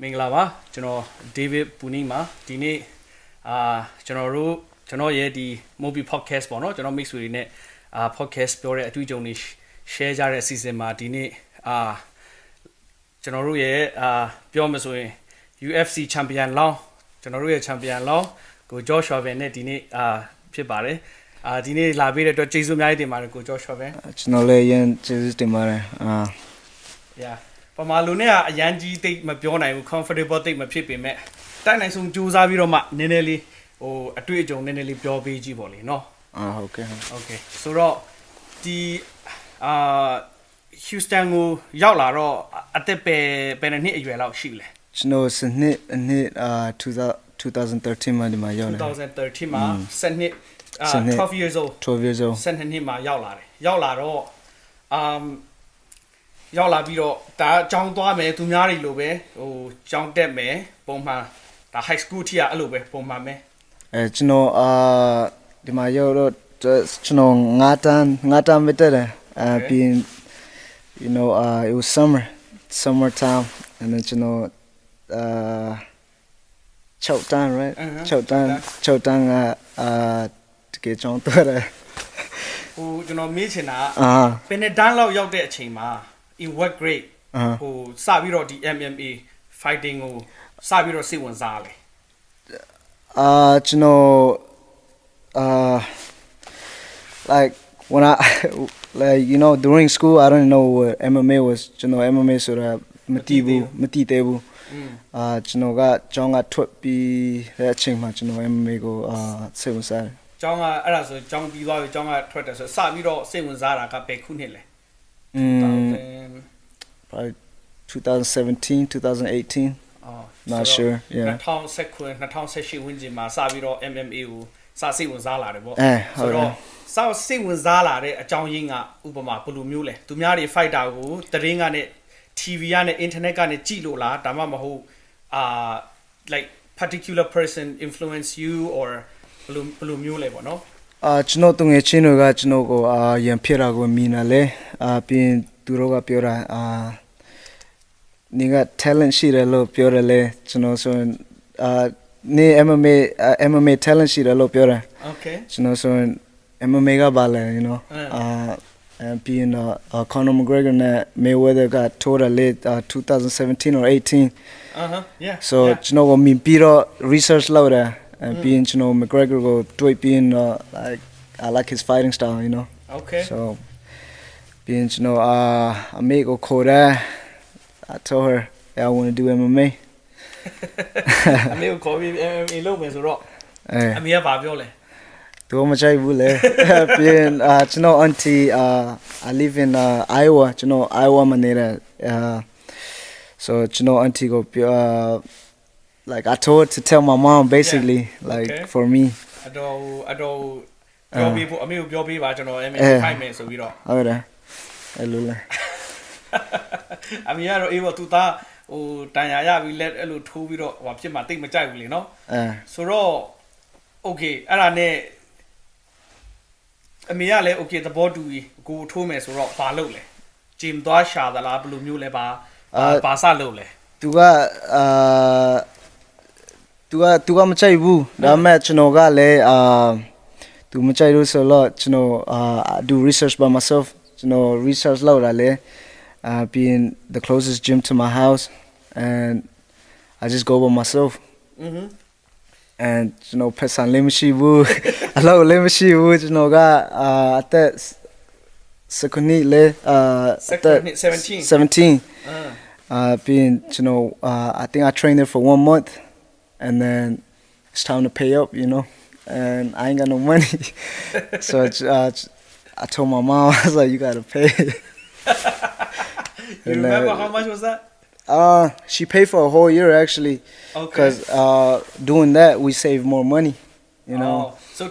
မင်္ဂလာပါကျွန်တော် David ပူနီမှာဒီနေ့ကျွန်တော်ရဲ့ဒီ movie podcast ပေါ့နော်ကျွန်တော် mix တွေနဲ့podcast ပြောတဲ့အတွေ့အကြုံတွေ share ကြတဲ့အစီအစဉ်မှာဒီနေ့ကျွန်တော်တို့ရဲ့ပြောမှဆိုရင် UFC champion လောင်းကျွန်တော်တို့ရဲ့ champion လောင်းကို Joshua Ben နဲ့ဒီနေ့ဖြစ်ပါတယ်ဒီနေ့လာပေးတဲ့အတွက်ကျေးဇူးအများကြီးတင်ပါတယ်ကို Joshua Ben ကျွန်တော်လည်းရင်ကျေးဇူးတင်ပါတယ်yeah ပမာလူနဲ့အရန်ကြီးတိတ်မပြောနိုင်ဘူး comfortable တိတ်မဖြစ်ပေမဲ့တိုက်နိုင်ဆုံးကြိုးစားပြီးတော့မှနည်းနည်းလေးဟိုအတွေ့အကြုံနည်းနည်းလေးပြောပေးကြည့်ပေါ့လေနော်ဟုတ်ကဲ့okay ဆိုတော့ဒီHouston ကိုရောက်လာတော့အသက်ပဲနှစ်အရွယ်လောက်ရှိလဲကျွန်တော်စနစ်2013မှာဒီမှာရောက်လာ2013မှာ12 years old 12နှစ်မှာရောက်လာတယ်ရောက်လာတော့ရောက်လာပြီးတော့ဒါအကြောင်းသွားမယ်သူများတွေလိုပဲဟိုကျောင်းတက်မယ်ပုံမှန်ဒါ high school ထိကအဲ့လိုပဲပုံမှန်ပဲကျွန်တော်ဒီမှာရောက်တော့ကျွန်တော်ငါးတန်းမတက်တယ်ပြီး you know it was summertime and thenကျွန်တော်6 တန်း right 6 တန်းတကယ်ကျောင်းတက်တယ်ဟိုကျွန်တော်မေးချင်တာဘယ်နှစ်တန်းလောက်ရောက်တဲ့အချိန်မှာin what grade ဟိုစပြီးတော့ဒီ MMA fighting ကိုစပြီးတော့စိတ်ဝင်စားလဲကျွန်တော်like when I like you know during school I don't know what MMA wasကျွန်တော် MMA ဆိုတာမသိသေးဘူးကျွန်တော်ကကျောင်းကထွက်ပြီးတဲ့အချိန်မှာကျွန်တော် MMA ကိုစိတ်ဝင်စားတယ်ကျောင်းကအဲ့ဒါဆိုကျောင်းပြီးသွားပြီကျောင်းကထွက်တယ်ဆိုစပြီးတော့စိတ်ဝင်စားတာကဘယ်ခုနှစ်လဲprobably 2017 2018 not sure yeah 2018ဝန်းကျင်မှာစပြီးတော့ MMA ကိုစစိတ်ဝင်စားလာတယ်ပေါ့ဆိုတော့စစိတ်ဝင်စားလာတဲ့အကြောင်းရင်းကဥပမာဘယ်လိုမျိုးလဲသူများတွေ fighter ကိုသတင်းကနဲ့ TV ကနဲ့ internet ကနဲ့ကြည့်လို့လားဒါမှမဟုတ်like particular person influence you or ဘယ်လိုမျိုးလဲပေါ့နော်ကျွန်တော်တငယ်ချင်းတွေကကျွန်တော်ကိုရန်ဖြစ်တာကိုမြင်လာလဲပြီးရင်သူတို့ကပြောတာနေက talent ရှိတယ်လို့ပြောတယ်လေကျွန်တော်ဆိုရင်နေ MMA talent ရှိတယ်လို့ပြောတယ် okay ကျွန်တော်ဆိုရင် MMA ကပါလဲ you know and being Conor McGregor နဲ့ Mayweather ကထိုးတယ်လေ2017 or 18 yeah so ကျွန်တော်ကမြင်ပြီးတော့ research လုပ်တယ်and being you know McGregor go do it being like I like his fighting style you know okay so being you know I make go Koda I told her yeah, I want to do MMA အမေကိုခေါ်ပြီး MMA လုပ်မယ်ဆိုတော့အမေကဘာပြောလဲသူမချိုက်ဘူးလေပြင်ကျွန်တော် auntie I live in Iowa ကျွန်တော် Iowa မှာနေတယ်so ကျွန်တော် auntie ကိုlike I told her to tell my mom basically like for me အတော်ပြောပြီးဖို့အမေကိုပြောပေးပါကျွန်တော် MMA ဖိုက်မယ်ဆိုပြီးတော့ဟုတ်တယ်အဲ့လိုလေအမေကတော့အေးပေါ့သူသားဟိုတန်ရာရပြီးလက်အဲ့လိုထိုးပြီးတော့ဟိုဖြစ်မှာတိတ်မကြိုက်ဘူးလေနော်ဆိုတော့ okay အဲ့ဒါနဲ့အမေကလည်း okay သဘောတူပြီးကိုထိုးမယ်ဆိုတော့ဘာလုပ်လဲဂျင်သွားရှာသလားဘယ်လိုမျိုးလဲဘာစလုပ်လဲသူကမချိုက်ဘူးဒါပေမဲ့ကျွန်တော်ကလည်းသူမချိုက်လို့ဆိုတော့ကျွန်တော်do research by myself you know research လုပ်တာလေ being the closest gym to my house and I just go by myself and you know personally မရှိဘူးအလုပ်လည်းမရှိဘူးကျွန်တော်ကအသက်17လေ 17 being you know I think I trained there for 1 month and then it's time to pay up you know and I ain't got no money so I told my mom I was like you gotta pay you remember how much was that she paid for a whole year actually because doing that we save more money you know so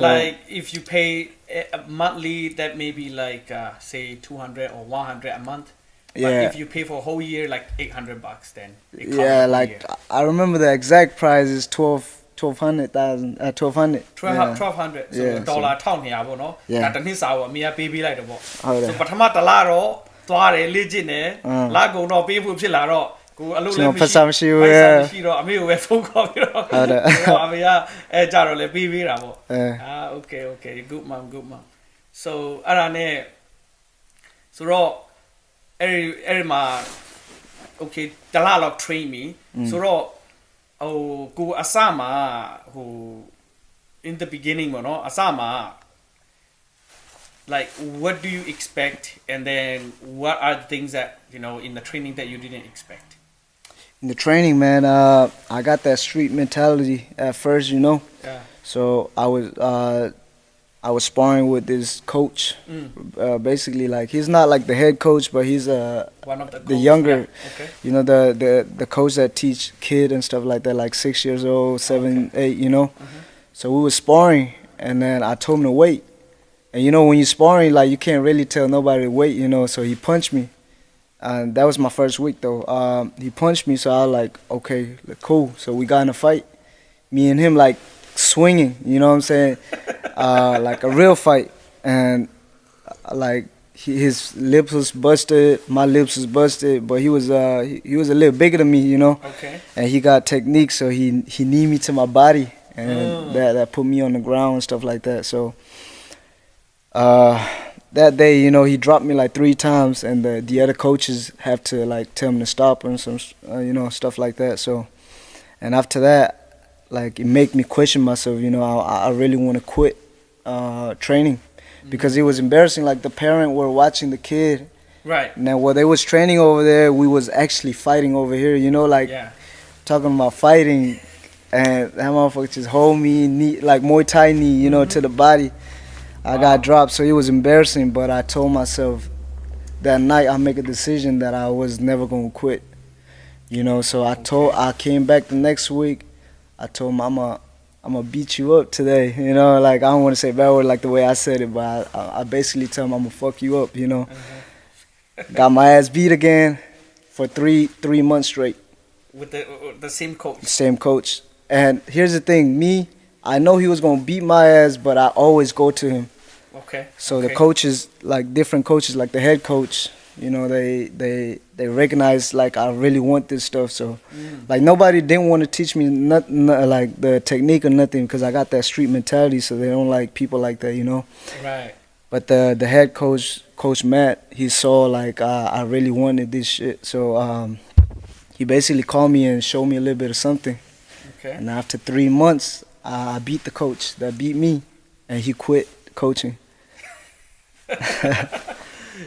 like if you pay monthly that may be like say 200 or 100 a month but if you pay for a whole year like $800 then yeah like I remember the exact price is 1200 so dollar 1200ပေါ့နော်ဒါတစ်နှစ်စာပေါ့အမေကပေးပေးလိုက်တော့ပေါ့ဆိုပထမတစ်လတော့သွားတယ်လေ့ကျင့်တယ်လာကုန်တော့ပေးဖို့ဖြစ်လာတော့ ကိုအလုပ် ကျွ လည်း န် မ တော်ဖ ရှိ တ်စာမရှိဘူး ပိုက်ဆံ yeah မရှိတော့အမေကိုပဲဖုန်းခေါ်ပြီးတော့ ဟုတ်တယ် အမေကအဲကြတော့လည်းပေးတာပေါ့ okay good mom so အဲ့ဒါနဲ့ဆိုတော့အဲ့မှာ okay တလားလောက် train me ဆိုတော့ဟိုကိုအစမှာဟို in the beginning ပေါ့နော်အစမှာ like what do you expect and then what are the things that you know in the training that you didn't expect in the training, man, I got that street mentality at first, you know. yeah So I was sparring with this coach. Basically, like he's not like the head coach, but he's one of the the goals, younger, yeah. Okay. you know, the coach that teach kid and stuff like that, like 6 years old, 7, 8, you know. So we were sparring, and then I told him to wait. And you know, when you're sparring, like you can't really tell nobody to wait, you know. So he punched me. And that was my first week though. He punched me, so I was like, okay, cool. So we got in a fight. Me and him like swinging, you know what I'm saying? Like a real fight. And like his lips was busted, my lips was busted, but he was a little bigger than me, you know. Okay. And he got technique, so he kneed me to my body, and that put me on the ground and stuff like that. So that day, you know, he dropped me like 3 times, and the other coaches have to like tell him to stop and some, you know, stuff like that. So, and after that, like it made me question myself. You know, I really want to quit training because it was embarrassing. Like the parent were watching the kid. Right. Now, while they was training over there, we was actually fighting over here. You know, like talking about fighting, and that motherfucker just hold me knee, like Muay Thai knee, you know, to the body. I got dropped, so it was embarrassing, but I told myself that night I make a decision that I was never going to quit. You know, so I came back the next week. I told him I'm going to beat you up today. You know, like I don't want to say bad word like the way I said it, but I basically tell him I'm going to fuck you up, you know. Got my ass beat again for 3 months straight. With the same coach. Same coach. And here's the thing, I know he was going to beat my ass, but I always go to him. Okay. So the coaches, like different coaches, like the head coach, you know, they recognize like I really want this stuff. So like nobody didn't want to teach me like the technique or nothing because I got that street mentality. So they don't like people like that, you know. Right. But the head coach, Coach Matt, he saw like I really wanted this shit. So he basically called me and showed me a little bit of something. Okay. And after 3 months, I beat the coach that beat me, and he quit coaching.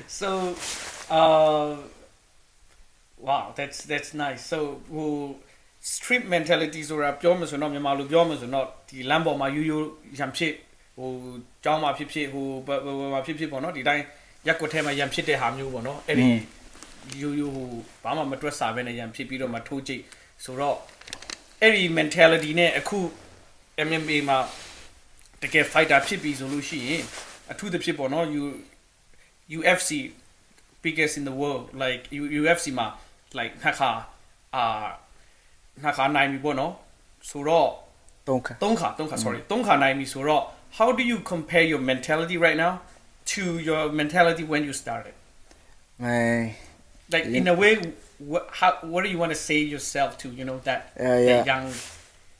So, wow, that's nice. So, street mentality ဆိုတာပြောမှဆိုတော့မြန်မာလိုပြောမှဆိုတော့ဒီလမ်းပေါ်မှာရိုးရံဖြစ်ကျောင်းမှာဖြစ်ဖြစ်မှာဖြစ်ဖြစ်ပေါ့နော်ဒီတိုင်းရက်ကွက်ထဲမှာရံဖြစ်တဲ့ဟာမျိုးပေါ့နော်အဲ့ဒီရိုးဘာမှမတွက်စားဘဲနဲ့ရံဖြစ်ပြီးတော့မှထိုးကြိတ်ဆိုတော့အဲ့ဒီ mentality နဲ့အခု MMA မှာတကယ် fighter ဖြစ်ပြီဆိုလို့ရှိရင်အထူးသဖြင့်ပေါ့နော် UFC biggest in the world like UFC မှာ like နှစ်ခါနိုင်ပြီပေါ့နော်ဆိုတော့3ခါ sorry 3ခါနိုင်ပြီဆိုတော့ how do you compare your mentality right now to your mentality when you started Man, like in a way what do you want to say yourself to you know that young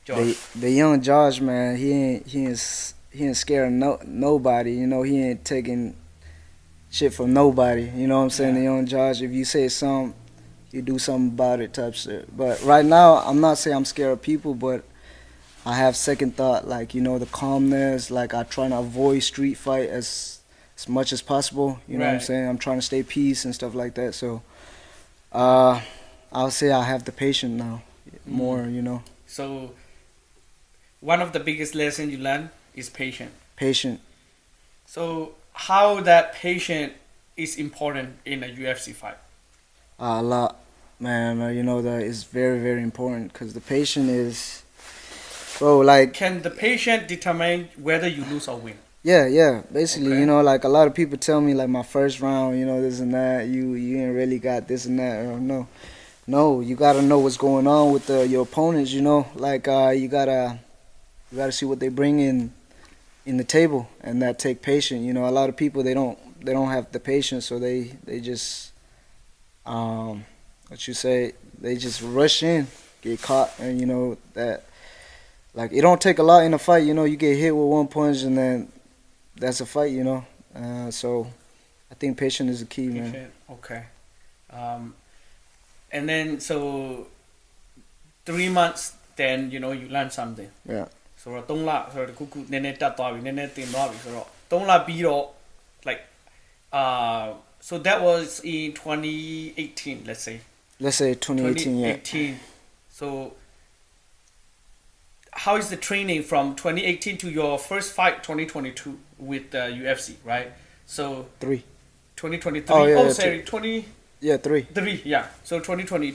George the young George, man, he ain't scared of nobody, you know. He ain't taking shit from nobody, you know what I'm saying? The young George, if you say something, you do something about it type shit. But right now, I'm not saying I'm scared of people, but I have second thought, like, you know, the calmness, like I try to avoid street fight as much as possible, you know what I'm saying? I'm trying to stay peace and stuff like that. So I'll say I have the patience now more, you know. So one of the biggest lessons you learn is patient. So how that patient is important in a UFC fight? A lot, man. You know that is very, very important because the patient is, bro. Like, can the patient determine whether you lose or win? Yeah. Basically, you know, like a lot of people tell me like my first round, you know, this and that. You ain't really got this and that. Or no. You gotta know what's going on with your opponents. You know, like you gotta see what they bring in the table, and that take patience. You know, a lot of people they don't have the patience, so they just what you say, they just rush in, get caught, and you know that like it don't take a lot in a fight. You know, you get hit with one punch and then that's a fight. You know, so I think patience is the key, man. Patient. Okay. Um, and then so 3 months, then you know you learn something. Yeah. ဆိုတော့3လဆိုတော့တခုခုနည်းနည်းတက်သွားပြီနည်းနည်းတင်သွားပြီဆိုတော့3လပြီးတော့ like so that was in 2018, let's say. Let's say 2018, yeah. 2018. So how is the training from 2018 to your first fight 2022 with UFC, right? So 2023. Oh, yeah, sorry, 20 yeah, 3. 3, yeah. So 2020,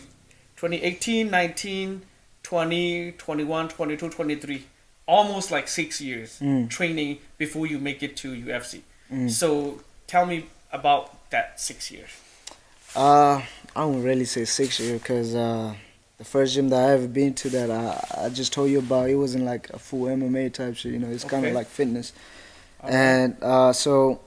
2018, 19, 20, 21, 22, 23. Almost like 6 years training before you make it to UFC. So tell me about that 6 years. I wouldn't really say 6 years because the first gym that I ever been to that I just told you about, it wasn't like a full MMA type shit. You know, it's kind of like fitness. And so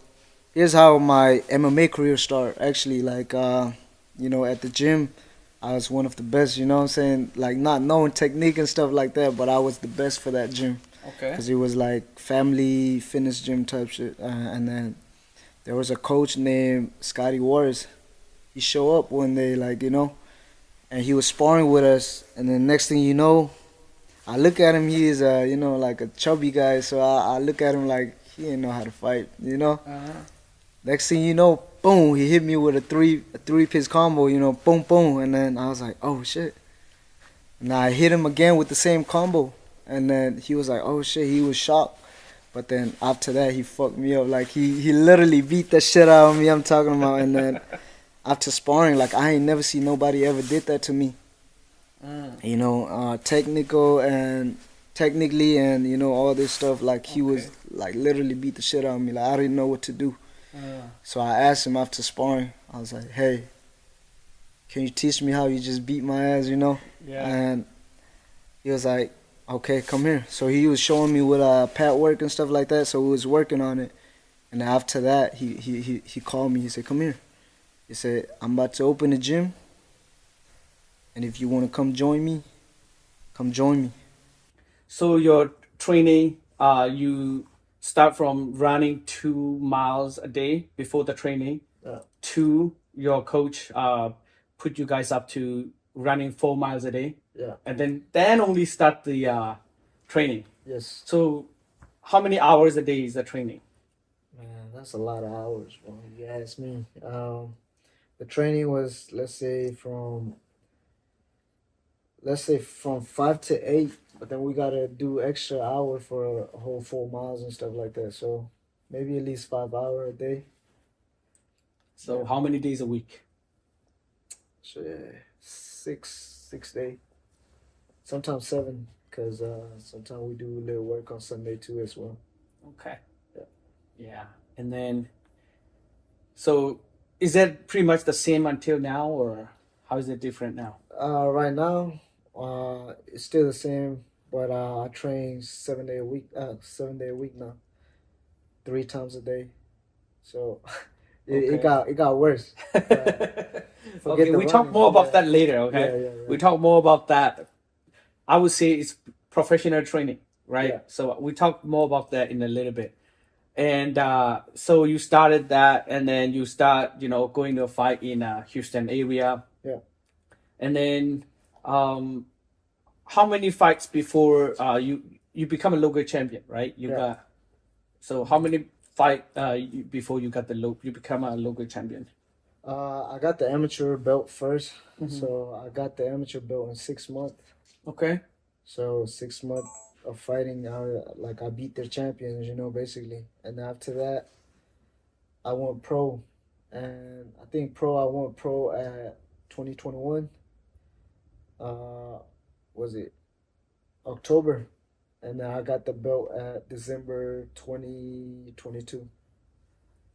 here's how my MMA career started. Actually, like you know, at the gym, I was one of the best. You know what I'm saying? Like not knowing technique and stuff like that, but I was the best for that gym. Okay. Because it was like family fitness gym type shit. And then there was a coach named Scotty Wars. He show up one day, like, you know, and he was sparring with us. And then next thing you know, I look at him. He is you know, like a chubby guy. So I look at him like he didn't know how to fight. You know. Next thing you know, boom, he hit me with a three-piece combo, you know, boom, boom. And then I was like, oh, shit. And I hit him again with the same combo. And then he was like, oh, shit, he was shocked. But then after that, he fucked me up. Like, he literally beat the shit out of me, I'm talking about. And then after sparring, like, I ain't never seen nobody ever did that to me. You know, technically and, you know, all this stuff. Like, he was, like, literally beat the shit out of me. Like, I didn't know what to do. So I asked him after sparring, I was like, hey, can you teach me how you just beat my ass, you know? Yeah. And he was like, okay, come here. So he was showing me with pad work and stuff like that, so we was working on it. And after that, he called me, he said, come here. He said, I'm about to open a gym, and if you want to come join me, come join me. So your training, you start from running 2 miles a day before the training to your coach put you guys up to running 4 miles a day. Yeah. And then only start the training. Yes. So how many hours a day is the training? Man, that's a lot of hours, bro. You ask me. The training was, let's say from 5 to 8. But then we gotta do extra hour for a whole 4 miles and stuff like that. So maybe at least 5 hours a day. So how many days a week? So yeah, six days. Sometimes 7, because sometimes we do a little work on Sunday too as well. Okay. Yeah. And then, so is that pretty much the same until now, or how is it different now? Right now, it's still the same, but I train 7 day a week. 7 day a week now, 3 times a day. So it got worse. Okay, we talk more about that later. Okay, Yeah. We talk more about that. I would say it's professional training, right? Yeah. So we talk more about that in a little bit. And so you started that, and then you start, you know, going to a fight in Houston area. Yeah. And then, how many fights before you become a local champion, right? You got. So how many fight before you become a local champion? I got the amateur belt first, so I got the amateur belt in 6 months. Okay. So 6 months of fighting, I beat their champions, you know, basically. And after that, I went pro, and I went pro at 2021. Was it October? And then I got the belt at December 2022.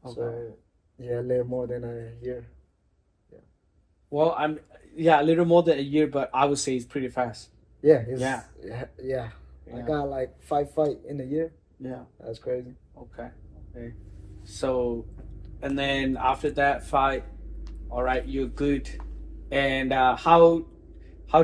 Okay. So yeah, a little more than a year. Well, a little more than a year, but I would say it's pretty fast. Yeah. I got like 5 fights in a year. Yeah. That's crazy. Okay. So, and then after that fight, all right, you're good. And how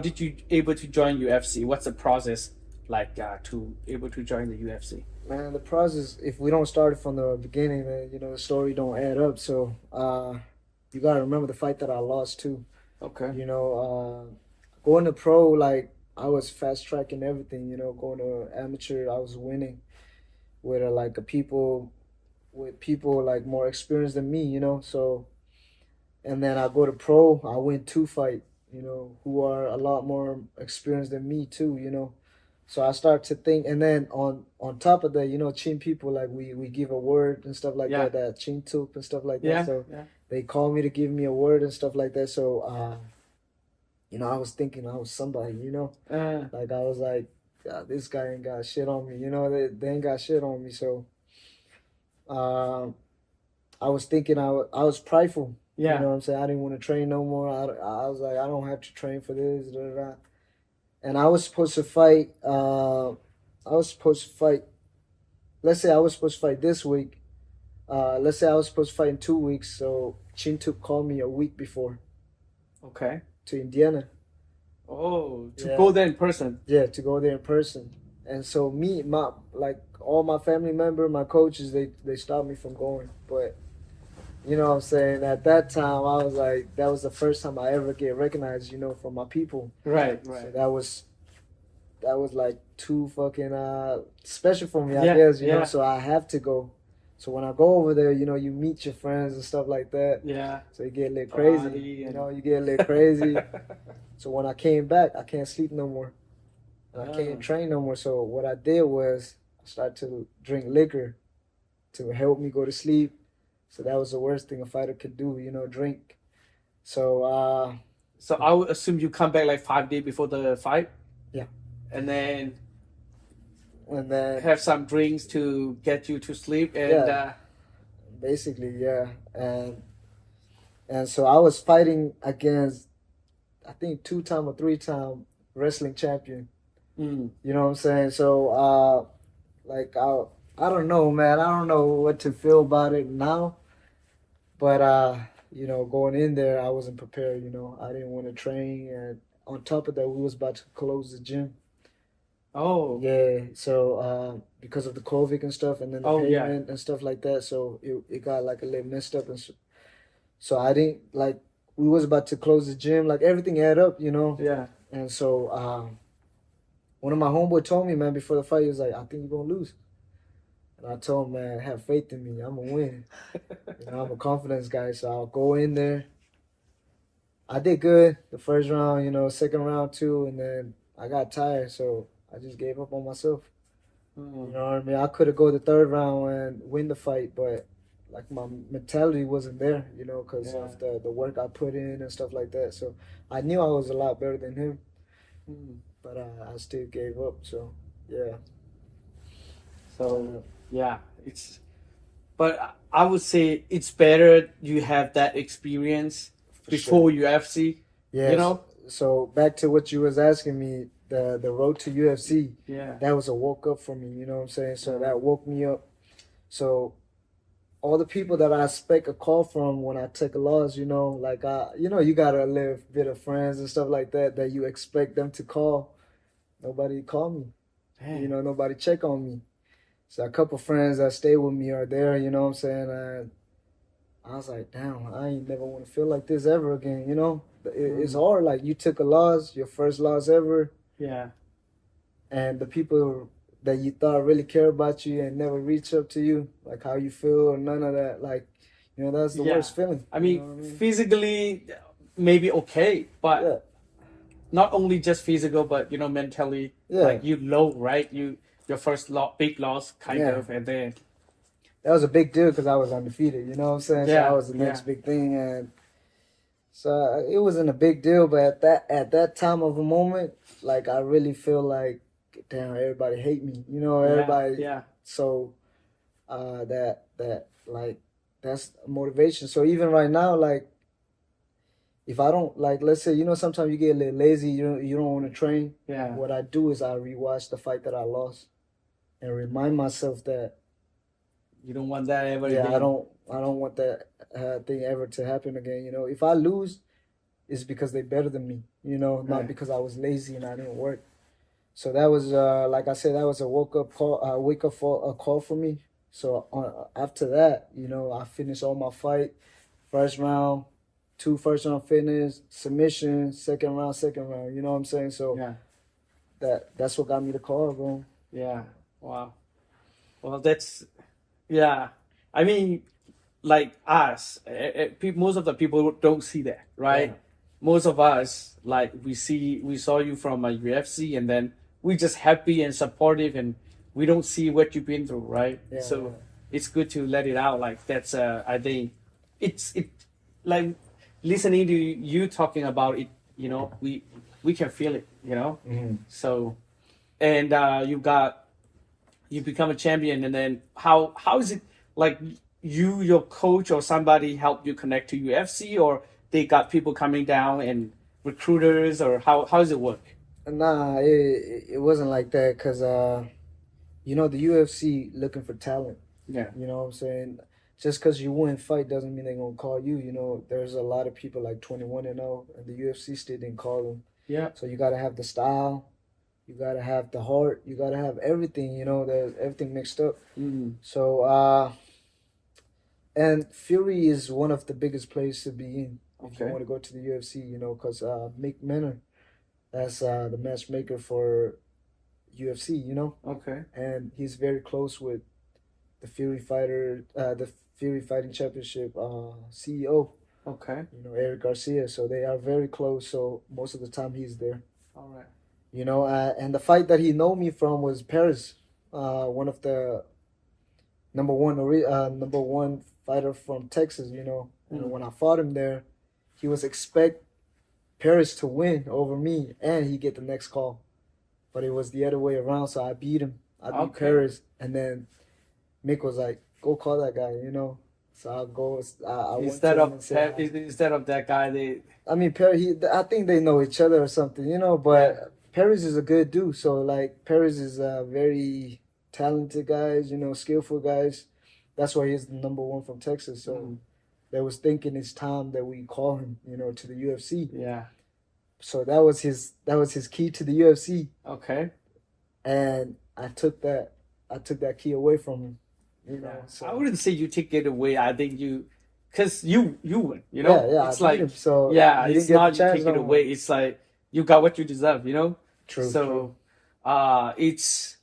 did you able to join UFC? What's the process like to able to join the UFC? Man, the process, if we don't start it from the beginning, man, the story don't add up. So, you gotta remember the fight that I lost too. Okay. Going to pro, like, I was fast tracking everything, going to amateur, I was winning with with people like more experienced than me, so, and then I go to pro, I win two fight, who are a lot more experienced than me too, So I start to think, and then on top of that, Chin people, like, we give a word and stuff like Yeah. that Chin tup and stuff like that. Yeah. So Yeah. they call me to give me a word and stuff like that. So I was thinking I was somebody, like I was like, this guy ain't got shit on me, they ain't got shit on me. So I was thinking I was prideful. You Yeah. know what I'm saying? I didn't want to train no more. I was like, I don't have to train for this. Da, da, da. And I was supposed to fight. Let's say I was supposed to fight this week. Let's say I was supposed to fight in 2 weeks. So Chintuk called me a week before Okay. to Indiana. Oh, to Yeah. go there in person. Yeah, to go there in person. And so all my family member, my coaches, they stopped me from going. But you know what I'm saying? At that time, I was like, that was the first time I ever get recognized, from my people. Right. So Right. that was like too fucking special for me, I Yeah, guess, yeah. So I have to go. So when I go over there, you meet your friends and stuff like that. Yeah. So you get a little crazy. Party and- You get a little crazy. So when I came back, I can't sleep no more. And I can't train no more. So what I did was I started to drink liquor to help me go to sleep. So that was the worst thing a fighter could do, drink. So So I would assume you come back like 5 days before the fight. Yeah. And then and then have some drinks to get you to sleep and Yeah. Basically, yeah. And so I was fighting against, I think, 2-time or 3-time wrestling champion. mm, You know what I'm saying? So like I don't know, man. I don't know what to feel about it now. But going in there, I wasn't prepared. I didn't want to train, and on top of that, we was about to close the gym. oh Yeah, so because of the COVID and stuff, and then the Oh, yeah. payment and stuff like that, so it got like a little messed up, and so I didn't like. We was about to close the gym, like everything add up, yeah. And so one of my homeboy told me, man, before the fight, he was like, "I think you're gonna lose." And I told him, "Man, have faith in me. I'm gonna win." I'm a confidence guy, so I'll go in there. I did good the first round, second round too, and then I got tired, so I just gave up on myself. You know what I mean? I could have go the third round and win the fight, but like my mentality wasn't there, because Yeah. of the work I put in and stuff like that. So I knew I was a lot better than him, but I still gave up. So yeah. So yeah, but I would say it's better you have that experience For before UFC. Yes. You know? So back to what you was asking me, the road to UFC. Yeah. That was a woke up for me. You know what I'm saying? So Mhm. that woke me up. So all the people that I expect a call from when I take a loss, like you got a little bit of friends and stuff like that you expect them to call. Nobody called me. Damn. Nobody check on me. So a couple friends that stay with me are there. You know what I'm saying? And I was like, damn, I ain't never want to feel like this ever again. It's hard. Like, you took a loss, your first loss ever, Yeah. and the people that you thought really care about you and never reach up to you, like how you feel or none of that. Like, that's the Yeah. worst feeling. I You mean, know what physically maybe okay, but Yeah. not only just physical, but mentally, Yeah. like you low, right? Your first big loss, kind Yeah. of, and then That was a big deal because I was undefeated. You know what I'm saying? So Yeah, I was the next yeah. big thing, and so it wasn't a big deal. But at that time of a moment, like, I really feel like, damn, everybody hate me. Everybody. Yeah. So that like, that's motivation. So even right now, like, if I don't, like, let's say, sometimes you get a little lazy, you don't want to train. Yeah. What I do is I rewatch the fight that I lost and remind myself that, You don't want that ever yeah, again. I don't want that thing ever to happen again. If I lose, is because they better than me, you know, not Right. because I was lazy and I didn't work. So that was like I said, that was a call for me. So after that, you know, I finished all my fight, first round, two first round finish, submission, second round. You know what I'm saying? So Yeah. that's what got me the call, bro. Yeah. Wow. Well, that's yeah. I mean, like us, most of the people don't see that, right? Yeah. Most of us, like we saw you from a UFC, and then we just happy and supportive, and we don't see what you've been through, right? Yeah, So yeah. it's good to let it out. Like that's, I think, it like listening to you talking about it. You know, we can feel it. You know, so and you become a champion, and then how is it like your coach or somebody helped you connect to UFC, or they got people coming down and recruiters, or how does it work? Nah, it wasn't like that because you know, the UFC looking for talent. Yeah. You know what I'm saying? Just because you win fight doesn't mean they're gonna call you. You know, there's a lot of people like 21-0, and the UFC still didn't call them. Yeah. So you gotta have the style, you gotta have the heart, you gotta have everything. You know, there's everything mixed up. So and Fury is one of the biggest places to be in if you Okay. want to go to the UFC. You know, because Mick Manor, that's the matchmaker for UFC. You know, Okay. and he's very close with the the Fury Fighting Championship CEO. Okay. You know, Eric Garcia. So they are very close. So most of the time he's there. All right. You know, and the fight that he know me from was Paris, one of the number one fighter from Texas. You know, and when I fought him there, he was expect Paris to win over me, and he get the next call, but it was the other way around. So I beat him. I beat Paris, and then Mick was like, "Go call that guy," you know. So I'll go. I went Instead to him of and said, instead of that guy, they I mean, Perry. I think they know each other or something, you know. But Paris is a good dude. So like, Paris is very talented guys, you know, skillful guys. That's why he's the number one from Texas. So they was thinking it's time that we call him, you know, to the UFC. yeah. So that was his key to the UFC, Okay. and I took that key away from him. You know, Yeah. so I wouldn't say you take it away. I think because you win. You know, yeah, it's I beat like him, so yeah, he it's didn't get the not you chance take it no more. away. It's like you got what you deserve. You know. True. So, it's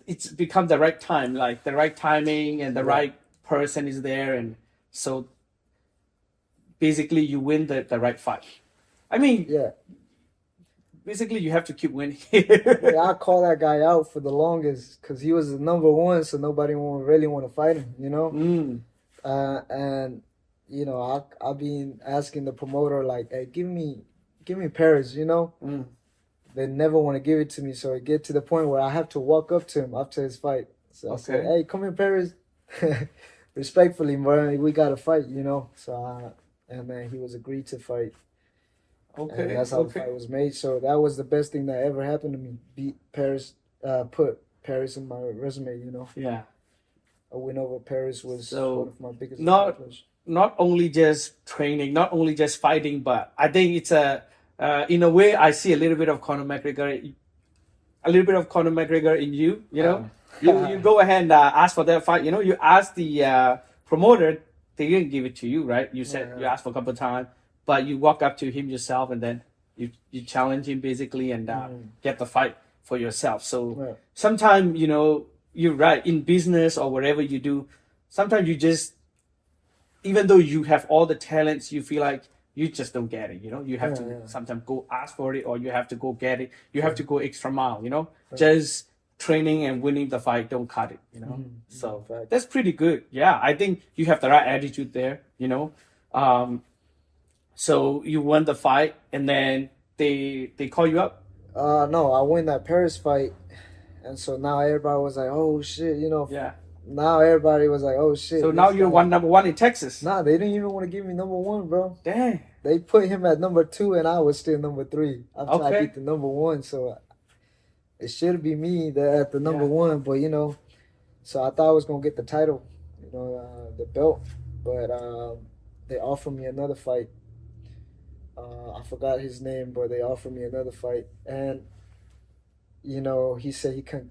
it's become the right time, like the right timing, and the right person is there, and so basically you win the right fight. I mean, Yeah. basically you have to keep winning. Yeah, I call that guy out for the longest because he was the number one, so nobody really want to fight him, you know. And you know, I've been asking the promoter like, "Hey, give me Paris," you know. They never want to give it to me, so it get to the point where I have to walk up to him after his fight. So I said, "Hey, come here, Paris." Respectfully, bro, we got to fight, you know. So and then he was agreed to fight. Okay. And that's how the fight was made. So that was the best thing that ever happened to me. Beat Paris, put Paris in my resume, you know. Yeah. A win over Paris was So, one of my biggest not accomplishments. not only just training, not only just fighting, but I think it's in a way I see a little bit of Conor McGregor in you. You know, you go ahead and ask for that fight. You know, you ask the promoter, they didn't give it to you, right? You said you asked for a couple of times, but you walk up to him yourself, and then you challenge him basically, and get the fight for yourself. So sometimes, you know, you're right, in business or whatever you do, sometimes you just, even though you have all the talents, you feel like you just don't get it. You know, you have to sometimes go ask for it, or you have to go get it. You have to go extra mile. You know, just training and winning the fight don't cut it. You know, so that's pretty good. Yeah, I think you have the right attitude there. You know, so you won the fight, and then they call you up. No, I win that Paris fight, and so now everybody was like, "Oh shit," you know. Yeah. Now everybody was like, "Oh shit." So now you're number one in Texas. Nah, they didn't even want to give me number one, bro. Dang. They put him at number 2, and I was still number 3 after I Okay. beat the number 1. So it should be me at the number 1, but you know, so I thought I was gonna get the title, you know, the belt, but they offered me another fight, I forgot his name, but they offered me another fight, and he said he couldn't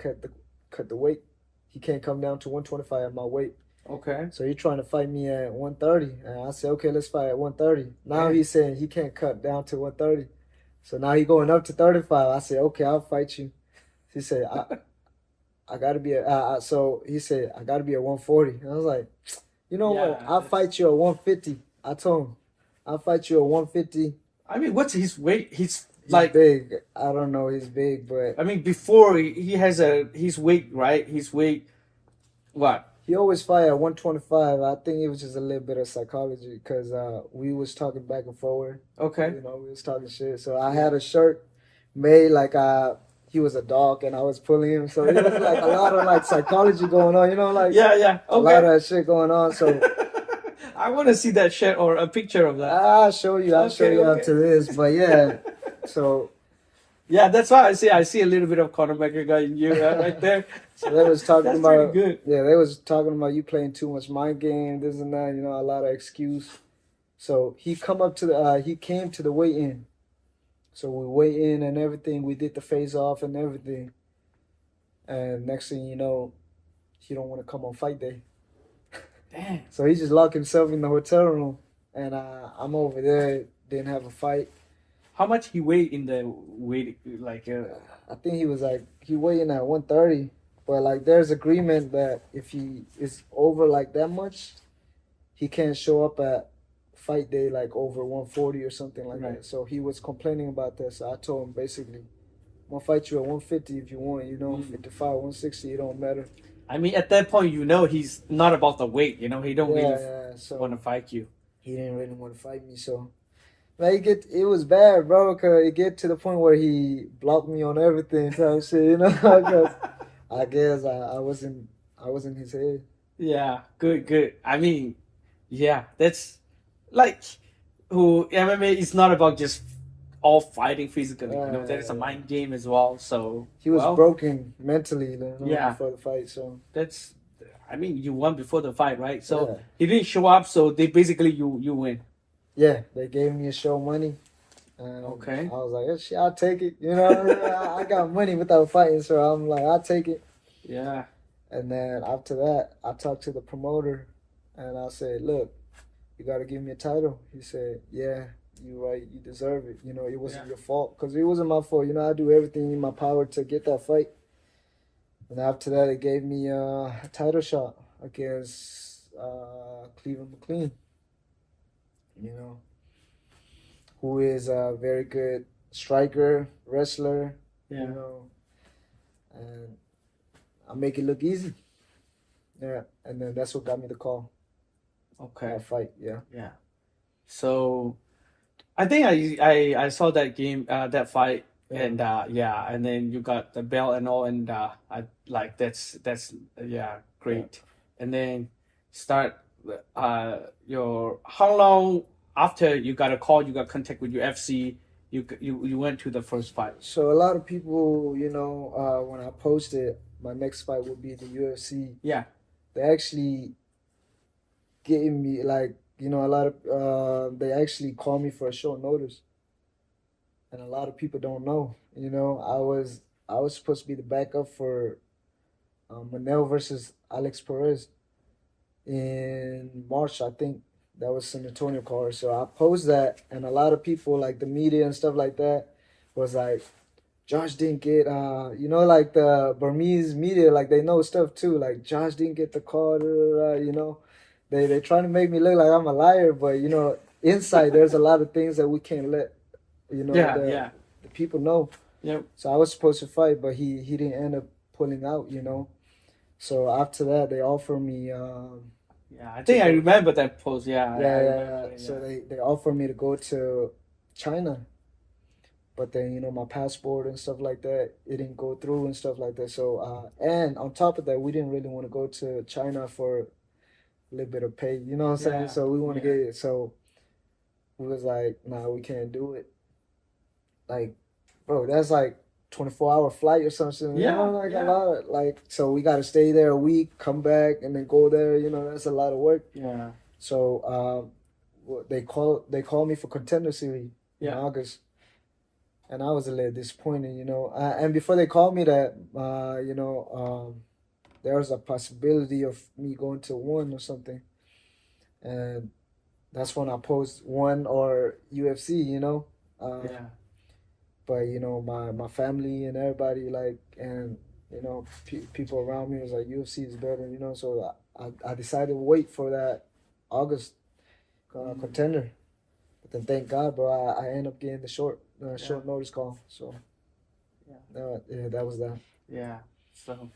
cut the weight. He can't come down to 125 at my weight. Okay. So he's trying to fight me at 130, and I said, okay, let's fight at 130. Now Yeah. he's saying he can't cut down to 130, so now he's going up to 35. I said, okay, I'll fight you. He said, I gotta be at. So he said, I gotta be at 140. And I was like, you know what? Yeah, I'll that's- fight you at 150. I told him, I'll fight you at 150. I mean, what's his weight? He's He's like, big. I don't know. He's big, but I mean, before he has his weight, right? His weight, what? he always fight at 125. I think it was just a little bit of psychology because we was talking back and forward. Okay. We was talking shit. So I had a shirt made like he was a dog and I was pulling him. So it was like a lot of like psychology going on. Like Yeah. a lot of Okay. that shit going on. So I want to see that shit or a picture of that. I'll show you. I'll show Okay, you okay. after this. But yeah, so Yeah, that's why I see a little bit of Conor McGregor in you right there. they was talking That's about pretty good. yeah, they was talking about you playing too much mind game, this and that. A lot of excuse. So he came to the weigh-in. So we weigh in and everything. We did the face off and everything. And next thing you know, he don't want to come on fight day. Damn. So he just locked himself in the hotel room, and I'm over there. Didn't have a fight. How much he weighed in the weight like? I think he weighed in at 130, but like there's agreement that if he is over like that much, he can't show up at fight day like over 140 or something like Right. that. So he was complaining about that. So I told him basically, I'm gonna fight you at 150 if you want. 55, 160, it don't matter. I mean, at that point, he's not about the weight. He don't really Yeah. So want to fight you. he didn't really want to fight me. So like it was bad, bro. Cause it get to the point where he blocked me on everything type shit. 'Cause I guess I wasn't his head. Yeah, good. I mean, yeah, that's like who MMA is not about just all fighting physically. There is a mind game as well. So He was well, broken mentally, Yeah. before the fight. So that's. I mean, you won before the fight, right? So Yeah. he didn't show up. So they basically you win. yeah, they gave me a show money. Okay. I was like, "Yeah, shit, I'll take it. I got money without fighting, so I'm like, I'll take it. Yeah. And then after that, I talked to the promoter, and I said, "Look, you got to give me a title." He said, "Yeah, you're right. You deserve it. It wasn't Yeah. your fault because it wasn't my fault. I do everything in my power to get that fight." And after that, it gave me a title shot against Cleveland McLean. Who is a very good striker, wrestler. Yeah. And I make it look easy. Yeah, and then that's what got me the call. Okay. That fight, yeah. Yeah. So, I think I saw that game, that fight, and and then you got the belt and all, and I like that's great. And then start your how long after you got a call, you got contact with UFC, you went to the first fight. So a lot of people, when I posted my next fight would be the UFC, Yeah. they actually getting me like a lot of they actually call me for a short notice, and a lot of people don't know. I was supposed to be the backup for Manel versus Alex Perez in March, I think. That was San Antonio card. So I posed that, and a lot of people, like the media and stuff like that, was like, Josh didn't get, like the Burmese media, like they know stuff too. Like Josh didn't get the call, They trying to make me look like I'm a liar, but inside there's a lot of things that we can't let, the people know. Yep. So I was supposed to fight, but he didn't end up pulling out, So after that, they offered me. Yeah, I think I remember that post. Yeah. I remember it, So they offered me to go to China, but then my passport and stuff like that, it didn't go through and stuff like that. So and on top of that, we didn't really want to go to China for a little bit of pay. You know what I'm saying? Yeah, So we want to yeah. get it. So we was like, nah, we can't do it. Like, bro, that's like 24-hour flight or something. Yeah, like yeah. a lot of, like, so we got to stay there a week, come back, and then go there. That's a lot of work. Yeah. So they call me for Contender Series. in August, and I was a little disappointed, you know. And before they called me that, there was a possibility of me going to one or something, and that's when I post one or UFC, you know. Yeah. But you know, my family and everybody like, and you know, people around me was like UFC is better, you know. So I decided to wait for that August contender. But then thank God, bro, I ended up getting the short notice call. So yeah, that was that. Yeah. So,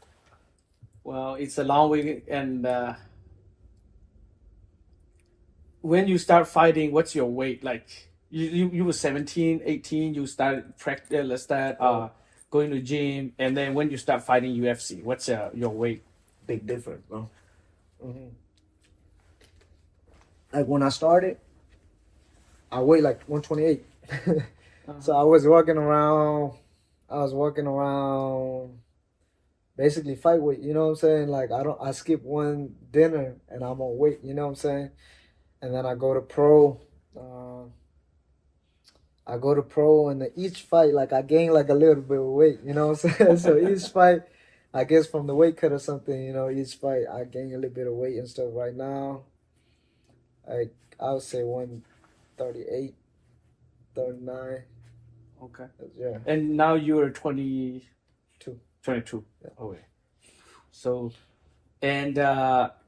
well, it's a long way, and when you start fighting, what's your weight like? You were 17, 18, you started practice, start going to gym, and then when you start fighting UFC, what's your weight? Big difference, bro. Mm-hmm. Like when I started, I weighed like 128. So I was walking around. Basically fight weight. You know what I'm saying? Like I skip one dinner and I'm on weight. You know what I'm saying? And then I go to pro. And each fight, like I gain like a little bit of weight. You know what I'm saying? So each fight, I guess from the weight cut or something, you know, each fight I gain a little bit of weight and stuff. Right now, like I would say 138, 39. Okay. Yeah. And now you're 22. 22. Yeah. Okay. So, and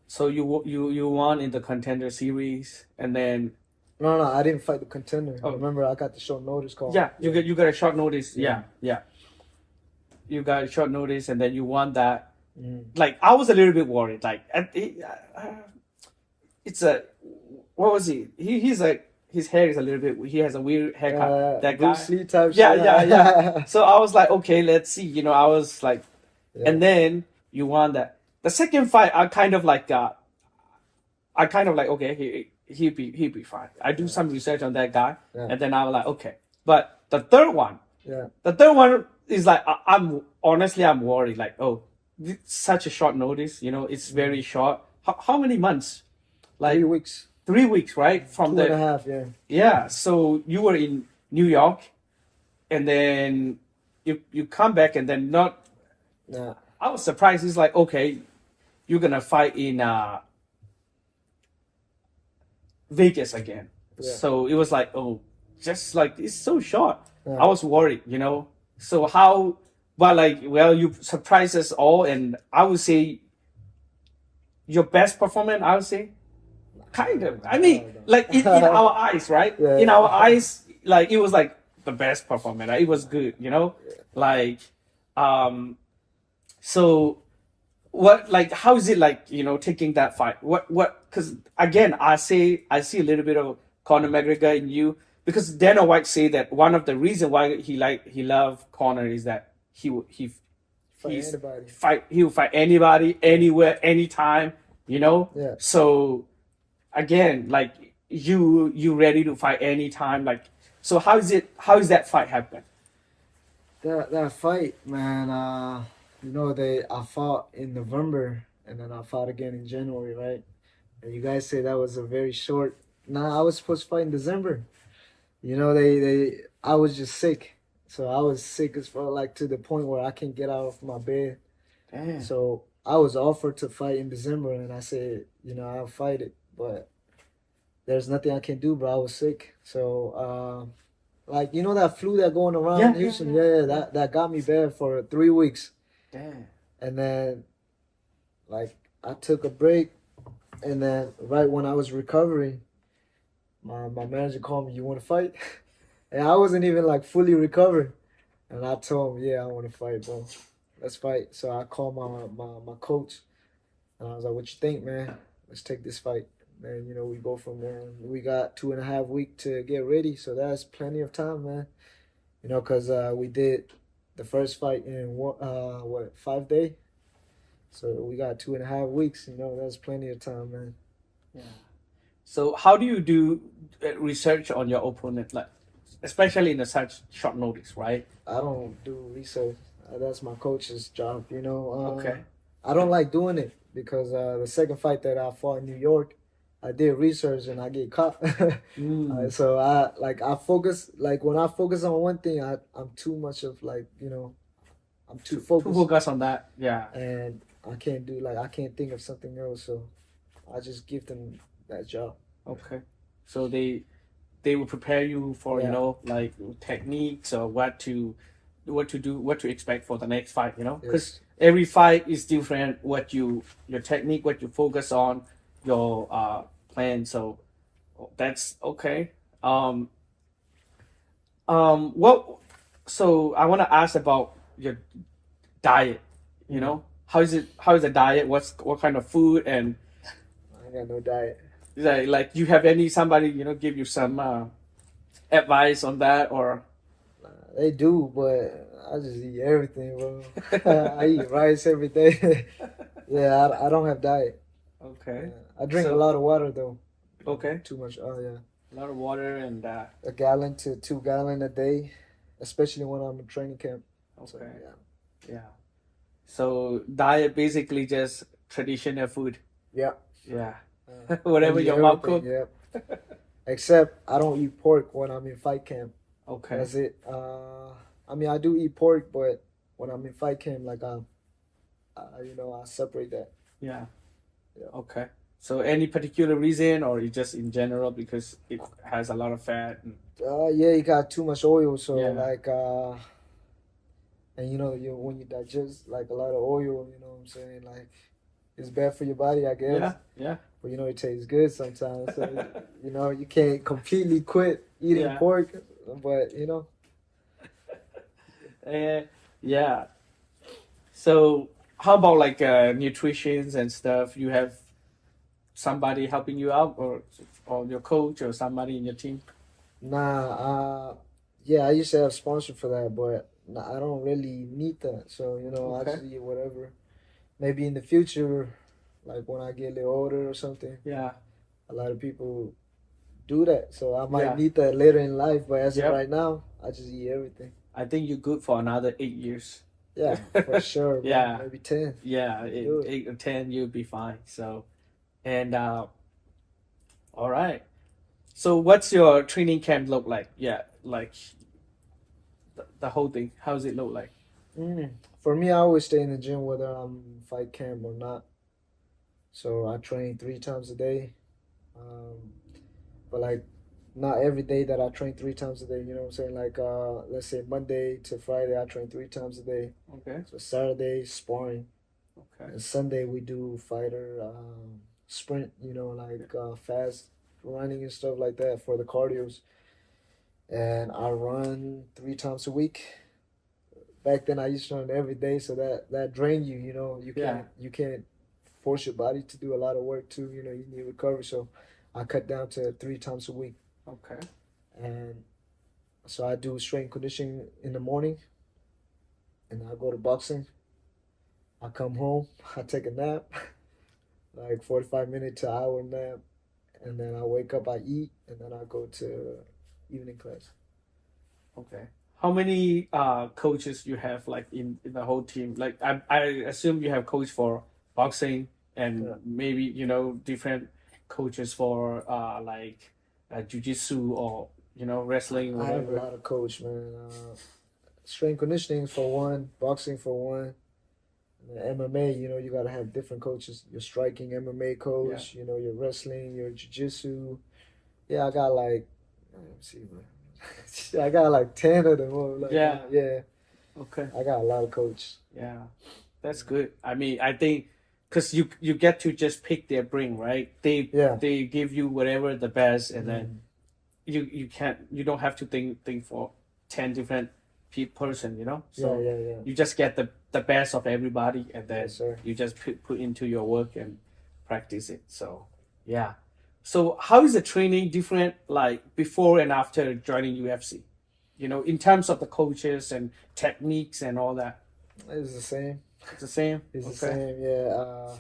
so you won in the contender series, and then No, I didn't fight the contender. Remember, I got the short notice call. Yeah, you got a short notice. Yeah. You got a short notice, and then you won that. Like I was a little bit worried. Like it's a what was he? He's like his hair is a little bit. He has a weird haircut. That guy. Bruce Lee type. Yeah. So I was like, okay, let's see. You know, I was like, and then you won that. The second fight, I kind of like, okay, he'd be fine. I do some research on that guy, and then I was like, okay. But the third one is like, I'm worried. Like, oh, such a short notice. You know, it's very short. How many months? Like 3 weeks. 3 weeks, right? From 2.5, yeah. Yeah. So you were in New York, and then you come back, and then not. Yeah. I was surprised. It's like, okay, you're gonna fight in Vegas again. Yeah. So it was like, oh, just like it's so short. Yeah. I was worried, you know. So how? But like, well, you surprised us all, and I would say your best performance. I would say, kind of. I mean, like in our eyes, right? Yeah. In our eyes, like it was like the best performance. Right? It was good, you know. Like, so what? Like, how is it like? You know, taking that fight. What? Because again, I see a little bit of Conor McGregor in you. Because Dana White say that one of the reasons why he loved Conor is that he will fight anybody, anywhere, anytime, you know. Yeah. So again, like you ready to fight anytime, like. So how is that fight happen? That fight, man. You know, I fought in November and then I fought again in January, right? And you guys say that was a very short. Nah, I was supposed to fight in December. You know, I was just sick. So I was sick as far like to the point where I can't get out of my bed. Damn. So I was offered to fight in December and I said, you know, I'll fight it. But there's nothing I can do, bro. I was sick. So, like, you know that flu that going around in Houston? Yeah. That got me bad for 3 weeks. Damn. And then, like, I took a break. And then right when I was recovering, my manager called me, you want to fight? And I wasn't even like fully recovered. And I told him, yeah, I want to fight, bro. Let's fight. So I called my coach. And I was like, what you think, man? Let's take this fight. And, you know, we go from there. We got 2.5 weeks to get ready. So that's plenty of time, man. You know, because we did the first fight in, 5 days? So we got 2.5 weeks. You know, that's plenty of time, man. Yeah. So how do you do research on your opponent, like especially in such short notice, right? I don't do research. That's my coach's job, you know. Okay. I don't like doing it because the second fight that I fought in New York, I did research and I get caught. Mm. So I focus like when I focus on one thing, I'm too much of like I'm too To focused focus on that. Yeah. and I can't think of something else. So I just give them that job. Okay. So they will prepare you for Yeah. like techniques or what to do, what to expect for the next fight. Because Yes. every fight is different. What your technique, what you focus on, your plan. So that's okay. Um, what? So I want to ask about your diet. How is it? How is the diet? What kind of food and I ain't got no diet. like you have any somebody give you some advice on that or They do, but I just eat everything, bro. I eat rice every day. Yeah, I don't have diet. okay. I drink a So lot of water though. okay, Too much. Oh yeah, a lot of water and a gallon to 2 gallon a day, especially when I'm in training camp. So okay, yeah, yeah. So diet basically just traditional food. yeah. Yeah. I Whatever eat your mom everything. cook. Yeah, except I don't eat pork when I'm in fight camp. Okay. That's it. I mean I do eat pork, but when I'm in fight camp, like I separate that. Yeah. Yeah. Okay. So any particular reason or you just in general because it has a lot of fat and Yeah, you got too much oil, so yeah. like and when you digest like a lot of oil, you know what I'm saying, like it's bad for your body, I guess. Yeah. Yeah. But it tastes good sometimes. So you can't completely quit eating Yeah. pork, but Yeah. So how about like nutritions and stuff? You have somebody helping you out or your coach or somebody in your team? nah. Yeah, I used to have sponsor for that, but nah, I don't really need that. So I Okay. just eat whatever. Maybe in the future, like when I get a little older or something, Yeah. a lot of people do that. So I might Yeah. need that later in life, but as of Yep. right now, I just eat everything. I think you're good for another 8 years. Yeah, for sure, bro. Yeah. Maybe 10. Yeah. Do In it. 8 or 10, you'll be fine. So, and all right. So, what's your training camp look like? Yeah, like the whole thing. How does it look like? For me, I always stay in the gym whether I'm in fight camp or not. So I train 3 times a day. Um, but like not every day that I train 3 times a day. You know what I'm saying? Like let's say Monday to Friday, I train 3 times a day. Okay. So Saturday sparring, Okay. and Sunday we do fighter sprint. Like fast running and stuff like that for the cardios. And I run 3 times a week. Back then I used to run every day, so that drained you. You Yeah. can't force your body to do a lot of work too. You need recovery, so I cut down to 3 times a week. Okay. And so I do strength and conditioning in the morning, and I go to boxing. I come home, I take a nap, like 45 minute to hour nap, and then I wake up, I eat, and then I go to evening class. Okay. How many coaches you have like in the whole team? Like I assume you have coach for boxing and Yeah. maybe different coaches for like jiu-jitsu or wrestling I have a whatever. lot of coach, man. Strength conditioning for one, boxing for one. And MMA, you gotta have different coaches. Your striking MMA coach, your wrestling, your jiu-jitsu. Yeah, I got like, let me see, man. I got like 10 of them. Like, Yeah. yeah. Okay. I got a lot of coaches. Yeah, that's good. I mean, I think because you get to just pick their brain, right? They give you whatever the best, and then you don't have to think for 10 different person, So Yeah. you just get the best of everybody, and then Yes, sir. you just put into your work and practice it. So yeah. So how is the training different, like before and after joining UFC? In terms of the coaches and techniques and all that. It's the same. It's the same. It's the Okay. same, yeah.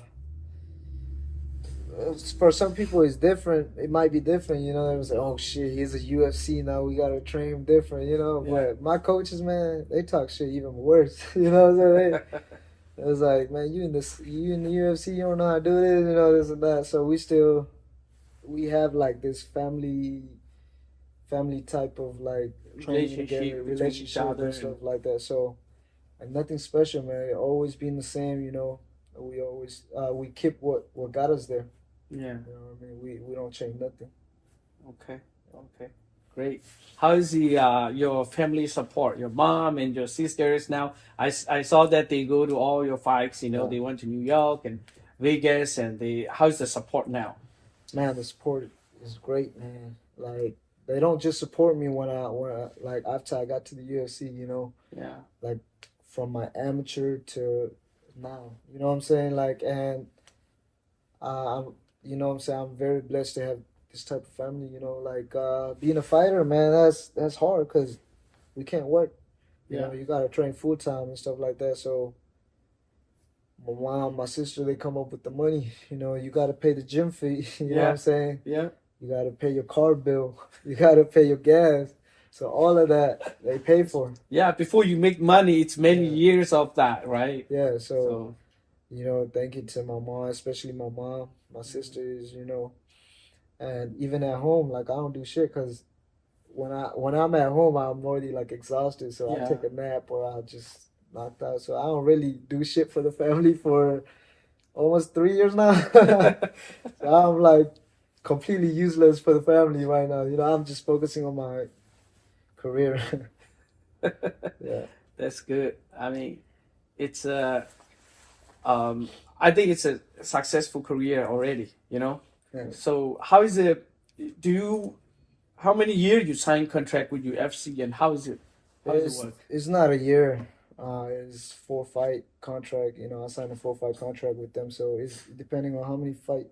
For some people, it's different. It might be different, They was like, oh shit, he's a UFC now. We gotta train him different, Yeah. But my coaches, man, they talk shit even worse. You know what I'm saying? It was like, man, you in the UFC, you don't know how to do this, this and that. So we still we have like this family type of like training together, relationship and stuff like that. So like nothing special, man. It always been the same, you know. We always we keep what got us there. Yeah. You know what I mean? We don't change nothing. Okay. Okay. Great. How is the your family support? Your mom and your sisters now. I saw that they go to all your fights. You know, Yeah. they went to New York and Vegas, and how's the support now? Man, the support is great, man. Like they don't just support me when I like after I got to the UFC, you know, Yeah. like from my amateur to now. You know what I'm saying? Like and I'm you know what I'm saying, I'm very blessed to have this type of family, you know, like being a fighter, man, that's hard cuz we can't work. You know, you got to train full time and stuff like that. So my mom, my sister, they come up with the money. You know, you got to pay the gym fee. You know what I'm saying? Yeah. You got to pay your car bill. You got to pay your gas. So all of that they pay for. Yeah. Before you make money, it's many years of that, right? Yeah. So you know, thank you to my mom, especially my mom, my sisters. You know, and even at home, like I don't do shit because when I'm at home, I'm already like exhausted. So I take a nap or I'll just knocked out. So I don't really do shit for the family for almost 3 years now. So I'm like completely useless for the family right now. You know, I'm just focusing on my career. Yeah. That's good. I mean, it's I think it's a successful career already, you know. Yeah. So how is it? How many years you sign contract with UFC, and how is it? How does it work? It's not a year. It's 4 fight contract. You know, I signed a 4 fight contract with them, so it's depending on how many fight.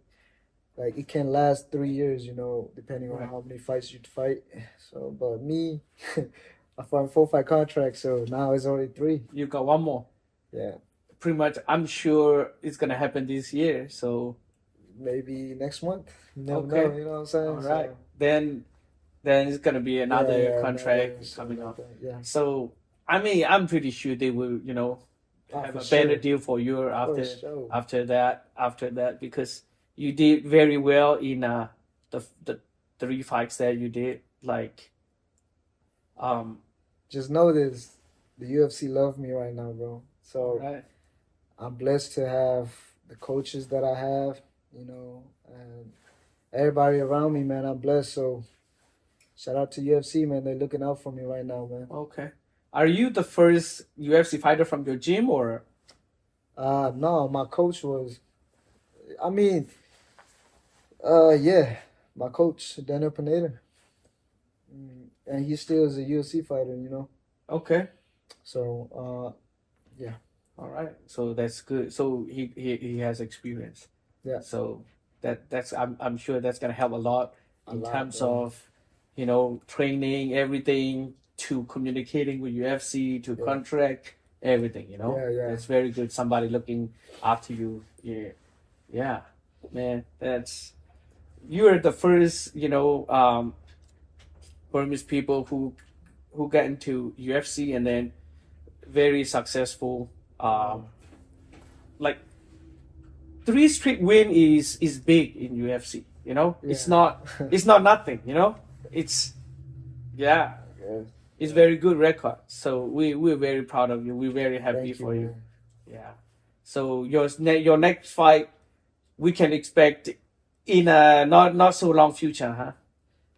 Like it can last 3 years. You know, depending on how many fights you fight. So, but me, I signed 4 fight contract, so now it's only 3. You got one more. Yeah. Pretty much, I'm sure it's gonna happen this year. So maybe next month. You never know. You know what I'm saying? All right. So, then it's gonna be another contract another coming up. Yeah. So I mean, I'm pretty sure they will, you know, have a better deal for you after that because you did very well in the 3 fights that you did. Like, just know this: the UFC love me right now, bro. So I'm blessed to have the coaches that I have, you know, and everybody around me, man. I'm blessed. So shout out to UFC, man. They're looking out for me right now, man. Okay. Are you the first UFC fighter from your gym or? No, my coach was. I mean, yeah, my coach Daniel Pineda, and he still is a UFC fighter, you know. Okay. So, yeah. All right. So that's good. So he has experience. Yeah. So that's I'm sure that's gonna help a lot in terms of, you know, training, everything, to communicating with UFC, to contract, everything, you know. Yeah. That's very good. Somebody looking after you. Yeah. Yeah. Man, you're the first, you know, Burmese people who got into UFC and then very successful. Like 3 straight win is big in UFC. You know, it's not nothing. You know, it's it's very good record. So we're very proud of you. We're very happy for you. Yeah. So your next fight, we can expect in a not so long future, huh?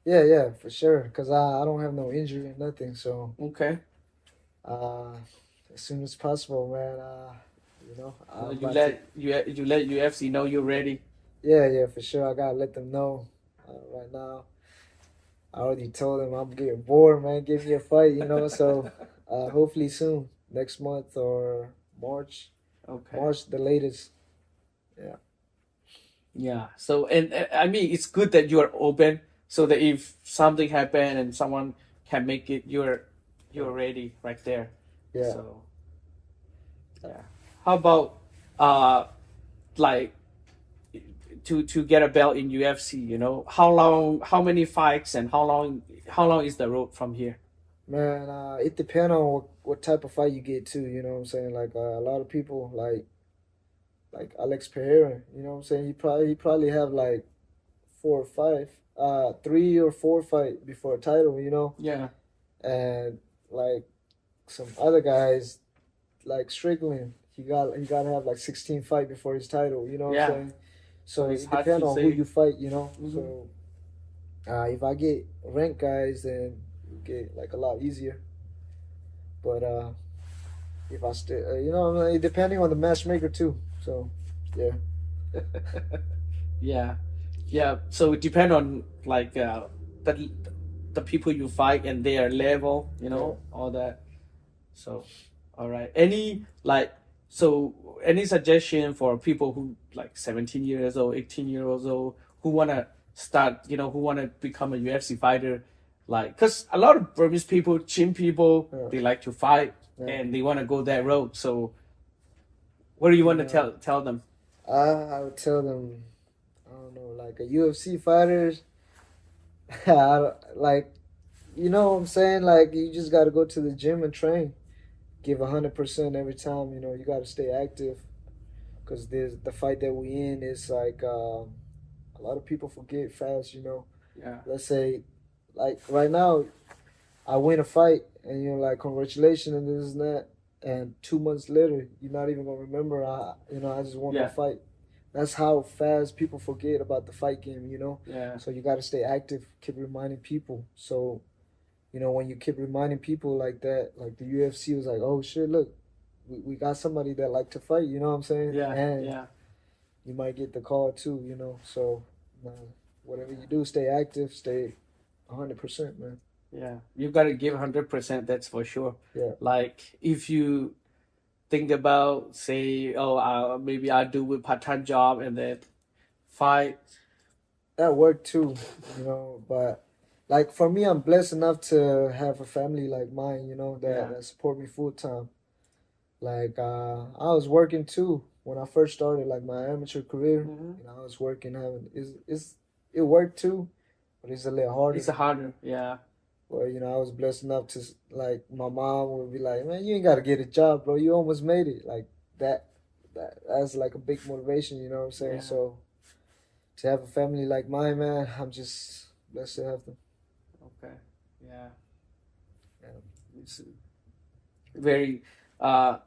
Yeah, for sure. Cause I don't have no injury or nothing. So okay. As soon as possible, man. You know, you let UFC know you're ready. Yeah, for sure. I gotta let them know. Right now, I already told them I'm getting bored, man. Give me a fight, you know. So, hopefully soon, next month or March. Okay. March the latest. Yeah. Yeah. So and I mean, it's good that you are open, so that if something happen and someone can make it, you're ready right there. Yeah. So. Yeah. How about like to get a belt in UFC? You know, how many fights, and how long is the road from here? Man, it depends on what type of fight you get to. You know what I'm saying? Like a lot of people like Alex Pereira. You know what I'm saying? He probably have like 4 or 5, 3 or 4 fight before a title, Yeah. and like some other guys like Strickland, he got to have like 16 fight before his title. You know what I'm Yeah. saying? So So it's it hard depends to on who say. you fight. Hmm. So if I get ranked guys, then it get like a lot easier. But if I still, depending on the matchmaker too. So yeah. Yeah. Yeah. So it depends on like the the people you fight and their level, Yeah. all that. So, all right. Any suggestion for people who like 17 years old, 18 years old who wanna start, who wanna become a UFC fighter, like, cause a lot of Burmese people, Chin people, Yeah. they like to fight Yeah. and they wanna go that road. So, what do you want to Yeah. tell them? I would tell them, I don't know, like a UFC fighters, like, you know what I'm saying? Like, you just got to go to the gym and train. Give 100% every time. You got to stay active because there's the fight that we in is like a lot of people forget fast. Yeah. Let's say, like right now, I win a fight and you're like, congratulations and this and that. And 2 months later, you're not even gonna remember. I just won my Yeah. fight. That's how fast people forget about the fight game. Yeah. So you got to stay active, keep reminding people. So when you keep reminding people like that, like the UFC was like, oh shit, look, we got somebody that like to fight. You know what I'm saying? Yeah. And Yeah. you might get the call too. So uh, whatever you do, stay active, stay 100%, man. Yeah. You gotta give 100%. That's for sure. Yeah. Like if you think about say, oh, maybe I do a part-time job and then fight. That worked too, but like for me, I'm blessed enough to have a family like mine, Yeah. that support me full time. Like I was working too when I first started like my amateur career. Hmm. I was working having it worked too, but it's a little harder. It's harder. Yeah. Well, I was blessed enough to like my mom would be like, "Man, you ain't got to get a job, bro. You almost made it." Like that, that's like a big motivation. You know what I'm saying? Yeah. So to have a family like mine, man, I'm just blessed to have them. Okay. Yeah. Yeah. It's very. I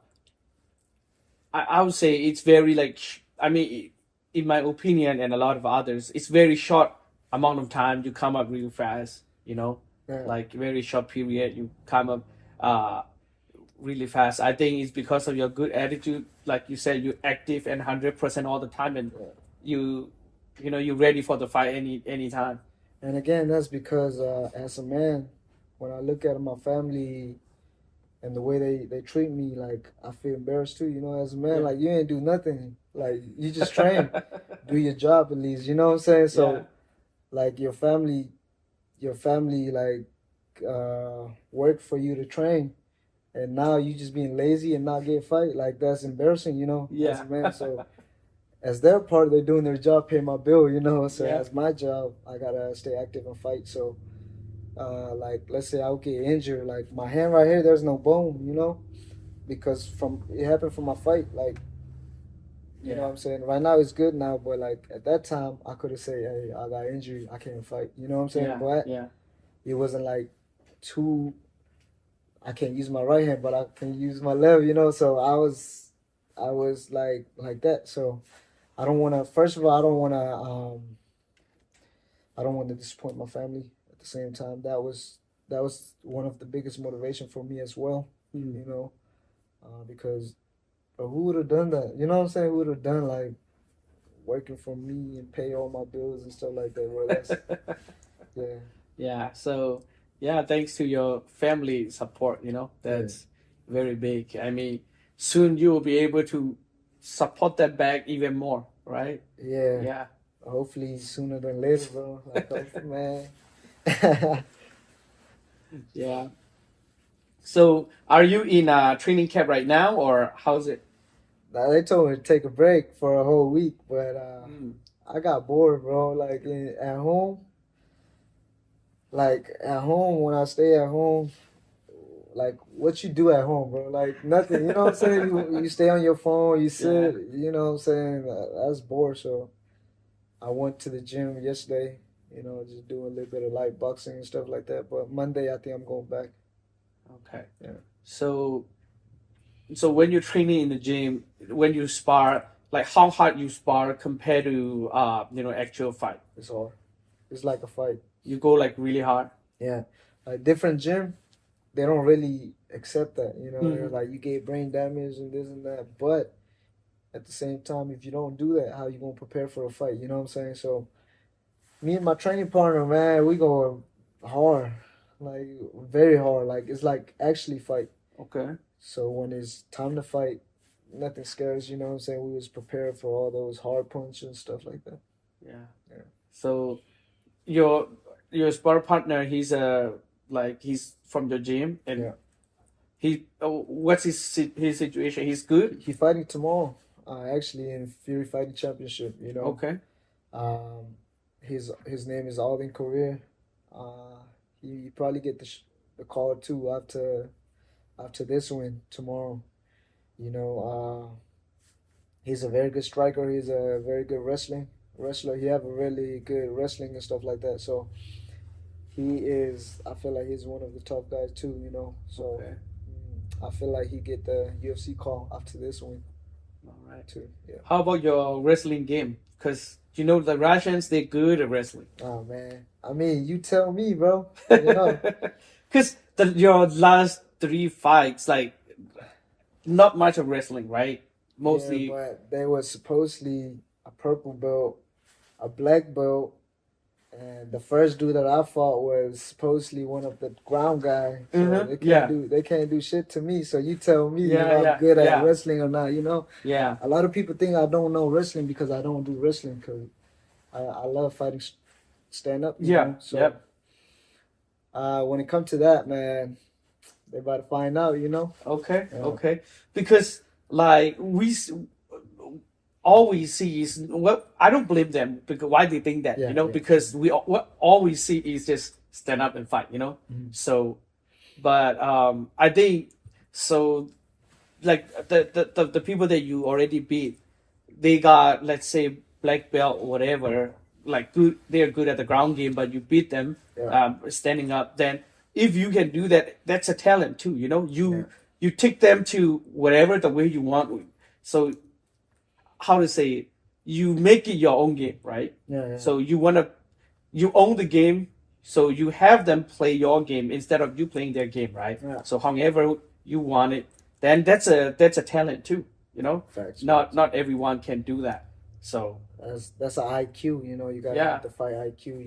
would say it's very like I mean, in my opinion and a lot of others, it's very short amount of time you come up real fast. Yeah. Like very short period you come up really fast. I think it's because of your good attitude. Like you said, you're active and 100% all the time, and Yeah. you're ready for the fight any time. And again, that's because as a man, when I look at my family and the way they treat me, like I feel embarrassed too. As a man, Yeah. like you ain't do nothing. Like you just train, do your job at least. You know what I'm saying? So Yeah. like your family like work for you to train, and now you just being lazy and not get fight. Like that's embarrassing. As Yeah. a man. So as their part, they're doing their job, paying my bill. So Yeah. as my job, I gotta stay active and fight. So like let's say I'll get injured, like my hand right here, there's no bone, because from it happened from my fight. Like you know what I'm saying? Right now it's good now, but like at that time I could have said, hey, I got injury, I can't fight. You know what I'm saying? Yeah. But Yeah. it wasn't like too I can't use my right hand, but I can use my left. So I was like that. So I don't wanna first of all I don't want to disappoint my family. At the same time, that was one of the biggest motivation for me as well. Mm. Because who would have done that? You know what I'm saying? Who would have done like working for me and pay all my bills and stuff like that? Well, yeah, Yeah. So yeah, thanks to your family support, that's very big. I mean, soon you will be able to support that back even more, right? yeah. Yeah. Hopefully sooner than later, bro. Like, man. Yeah. So are you in a training camp right now, or how's it? Now, they told me to take a break for a whole week, but Mm. I got bored, bro. Like at home when I stay at home, like what you do at home, bro? Like nothing. You know what I'm saying? You stay on your phone, you sit. Yeah. You know what I'm saying? That's bored. So I went to the gym yesterday. Just doing a little bit of light boxing and stuff like that. But Monday, I think I'm going back. Okay. Yeah. So when you're training in the gym, when you spar, like how hard you spar compared to actual fight? It's hard. It's like a fight. You go like really hard. Yeah. Like different gym, they don't really accept that. They're Mhm. like, you get brain damage and this and that. But at the same time, if you don't do that, how you gonna prepare for a fight? You know what I'm saying? So me and my training partner, man, we go hard, like very hard. Like it's like actually fight. Okay. So when it's time to fight, nothing scares. You know what I'm saying? We was prepared for all those hard punches and stuff like that. Yeah. Yeah. So your spar partner, he's from the gym, and Yeah. what's his situation? He's good. He fighting tomorrow. Actually in Fury Fighting Championship. Okay. Um, his name is Alden Korea. He probably get the call too after this win tomorrow. You know, he's a very good striker. He's a very good wrestler. He have a really good wrestling and stuff like that. So he is. I feel like he's one of the top guys too. So Okay. I feel like he get the UFC call after this win All right. too. Yeah. How about your wrestling game? Because the Russians, they're good at wrestling. Oh man. I mean, you tell me, bro. You Because your last 3 fights, like not much of wrestling, right? Mostly. Yeah, but they were supposedly a purple belt, a black belt, and the first dude that I fought was supposedly one of the ground guys. So they can't do shit to me. So you tell me if I'm good at wrestling or not. Yeah. A lot of people think I don't know wrestling because I don't do wrestling because I love fighting stand up. So when it comes to that, man, they about to find out. Okay. Yeah. Okay. Because like all we see is I don't blame them because why they think that because what all we see is just stand up and fight. Mhm. So, but I think so. Like the people that you already beat, they got, let's say, black belt or whatever. Like good, they're good at the ground game, but you beat them standing up. Then if you can do that, that's a talent too. You take them to whatever the way you want. So how to say it? You make it your own game, right? Yeah. So you own the game. So you have them play your game instead of you playing their game, right? Yeah. So however you want it, then that's a talent too. Facts. Not everyone can do that. So that's an IQ. You gotta have the fight IQ.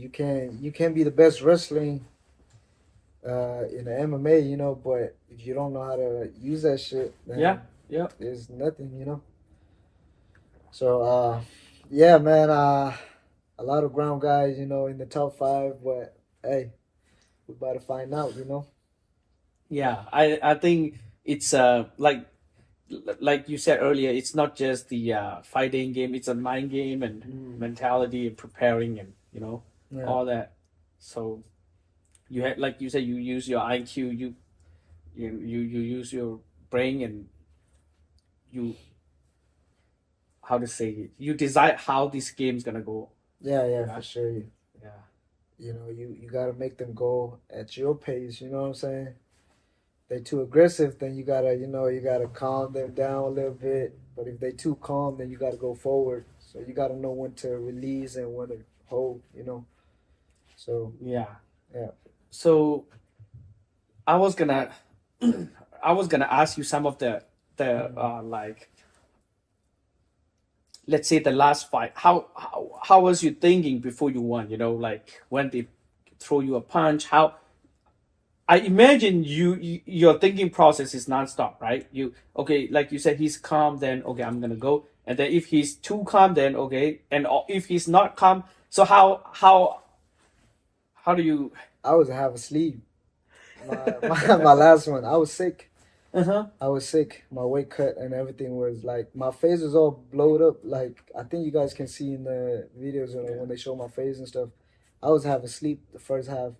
You can be the best wrestling in the MMA, but if you don't know how to use that shit, then there's nothing. So yeah, man, a lot of ground guys, in the top 5, but hey, we're about to find out, Yeah, I think it's like you said earlier, it's not just the fighting game, it's a mind game and mentality and preparing and all that. So you had, like you said, you use your IQ, you use your brain, and you, how to say it, you decide how this game's gonna go. Yeah, for sure. Yeah. You gotta make them go at your pace, you know what I'm saying? They too aggressive, then you gotta calm them down a little bit. But if they too calm, then you gotta go forward. So you gotta know when to release and when to hold, So Yeah. Yeah. So I was gonna ask you some of the like, let's say the last fight. How was you thinking before you won? Like when they throw you a punch, how I imagine your thinking process is nonstop, right? Like you said, he's calm, then okay, I'm gonna go, and then if he's too calm, then okay, and if he's not calm, so how do you? I was half asleep. My last one, I was sick. I was sick. My weight cut and everything was like, my face was all blowed up. Like I think you guys can see in the videos when they show my face and stuff. I was half asleep the first half.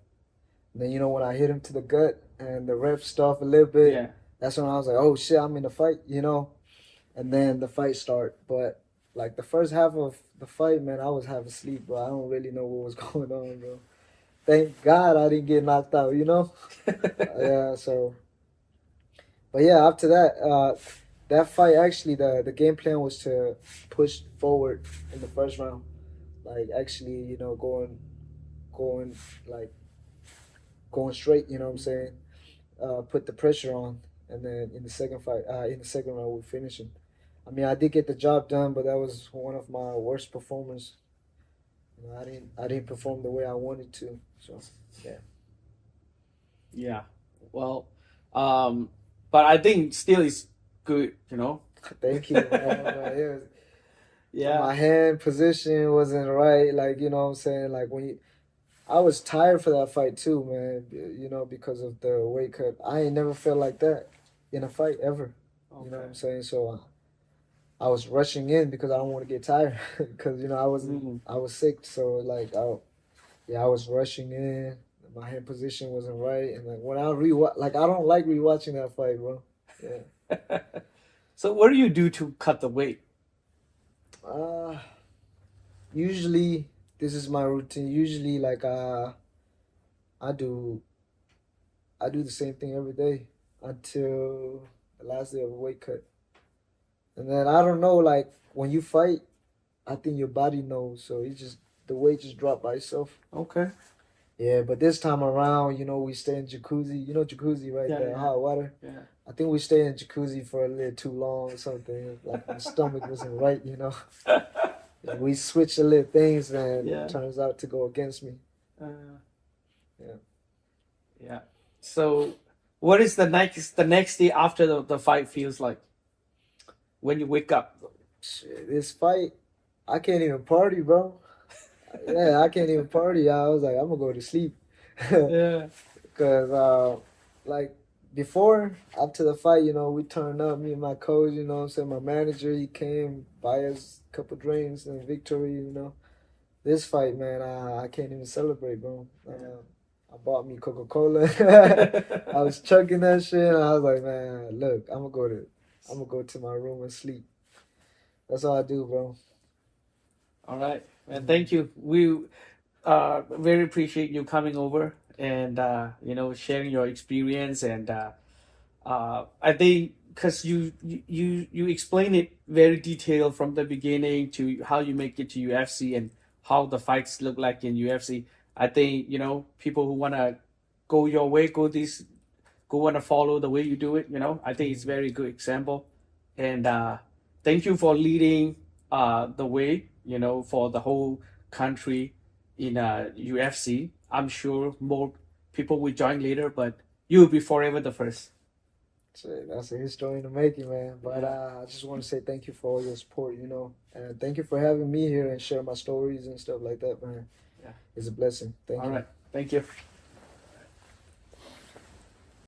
Then when I hit him to the gut and the ref stuff a little bit, that's when I was like, oh shit, I'm in the fight, And then the fight start. But like the first half of the fight, man, I was half asleep, bro. I don't really know what was going on, bro. Thank God I didn't get knocked out, you know? Yeah, so. But yeah, after that, that fight actually, the game plan was to push forward in the first round, like actually, you know, going like going straight. You know what I'm saying? Put the pressure on, and then in the second fight, in the second round, we finish him. I mean, I did get the job done, but that was one of my worst performances. You know, I didn't perform the way I wanted to. So yeah. Yeah. Well, but I think still is good, you know. Thank you. Yeah. Yeah. My hand position wasn't right. Like, you know what I'm saying? Like I was tired for that fight too, man. You know, because of the weight cut. I ain't never felt like that in a fight ever. Okay. You know what I'm saying? So I was rushing in because I don't want to get tired because you know I was sick. So like I was rushing in. My hand position wasn't right, and like when I I don't like rewatching that fight, bro. Yeah. So what do you do to cut the weight? Usually this is my routine. Usually like I do I do the same thing every day until the last day of a weight cut. And then I don't know, like when you fight, I think your body knows. So it's just the weight just dropped by itself. Okay. Yeah, but this time around, you know, we stay in jacuzzi. You know jacuzzi, right? Yeah, The yeah. hot water. Yeah. I think we stayed in jacuzzi for a little too long or something. Like my stomach wasn't right, you know. Yeah, we switched a little things, and Yeah. it turns out to go against me. Yeah. Yeah. So, what is the next day after the fight feels like when you wake up? Shit, this fight, I can't even party, bro. Yeah, I can't even party. I was like, I'm gonna go to sleep. Yeah. Cause like before, after the fight, you know, we turned up, me and my coach, you know what I'm saying, my manager, he came, buy us a couple drinks and victory, you know. This fight, man, I can't even celebrate, bro. I bought me Coca-Cola. I was chugging that shit, and I was like, man, look, I'm gonna go to my room and sleep. That's all I do, bro. All right, man. Thank you. We very appreciate you coming over and sharing your experience and I think because you explain it very detailed from the beginning to how you make it to UFC and how the fights look like in UFC. I think people who wanna go your way, wanna follow the way you do it. I think it's very good example, and thank you for leading the way. For the whole country in UFC. I'm sure more people will join later, but you'll be forever the first. That's a history in the making, man. But I just want to say thank you for all your support, you know, and thank you for having me here and share my stories and stuff like that, man. Yeah, it's a blessing. Thank you. All right, thank you.